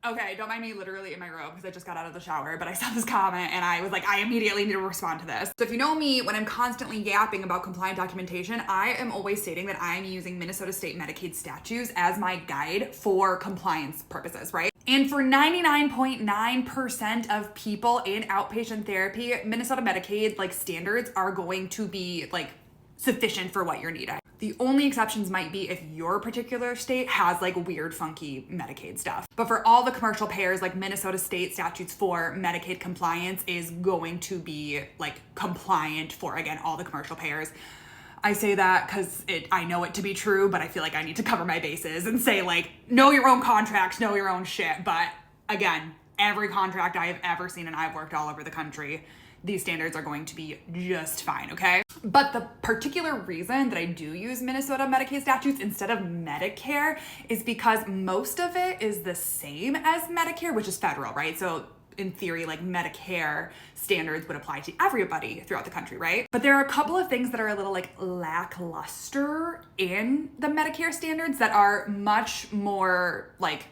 Okay, don't mind me literally in my robe because I just got out of the shower, but I saw this comment and I was like, I immediately need to respond to this. So if you know me, when I'm constantly yapping about compliant documentation, I am always stating that I'm using Minnesota State Medicaid statutes as my guide for compliance purposes, right? And for 99.9% of people in outpatient therapy, Minnesota Medicaid like standards are going to be like sufficient for what you're needing. The only exceptions might be if your particular state has like weird, funky Medicaid stuff. But for all the commercial payers, like Minnesota state statutes for Medicaid compliance is going to be like compliant for, again, all the commercial payers. I say that because I know it to be true, but I feel like I need to cover my bases and say like, know your own contracts, know your own shit. But again, every contract I have ever seen, and I've worked all over the country, these standards are going to be just fine, okay? But the particular reason that I do use Minnesota Medicaid statutes instead of Medicare is because most of it is the same as Medicare, which is federal, right? So in theory, like Medicare standards would apply to everybody throughout the country, right? But there are a couple of things that are a little like lackluster in the Medicare standards that are much more like,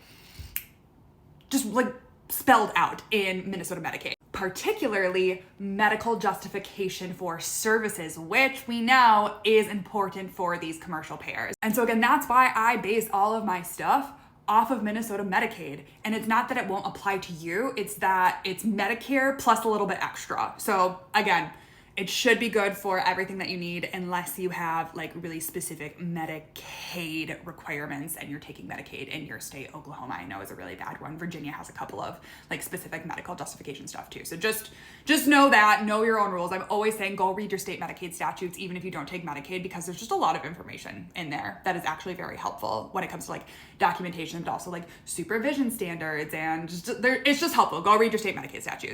just like spelled out in Minnesota Medicaid. Particularly medical justification for services, which we know is important for these commercial payers. And so again, that's why I base all of my stuff off of Minnesota Medicaid. And it's not that it won't apply to you, it's that it's Medicare plus a little bit extra. So again, it should be good for everything that you need unless you have like really specific Medicaid requirements and you're taking Medicaid in your state. Oklahoma, I know, is a really bad one. Virginia has a couple of like specific medical justification stuff too. So just know that, know your own rules. I'm always saying go read your state Medicaid statutes, even if you don't take Medicaid, because there's just a lot of information in there that is actually very helpful when it comes to like documentation, but also like supervision standards, and it's just helpful. Go read your state Medicaid statutes.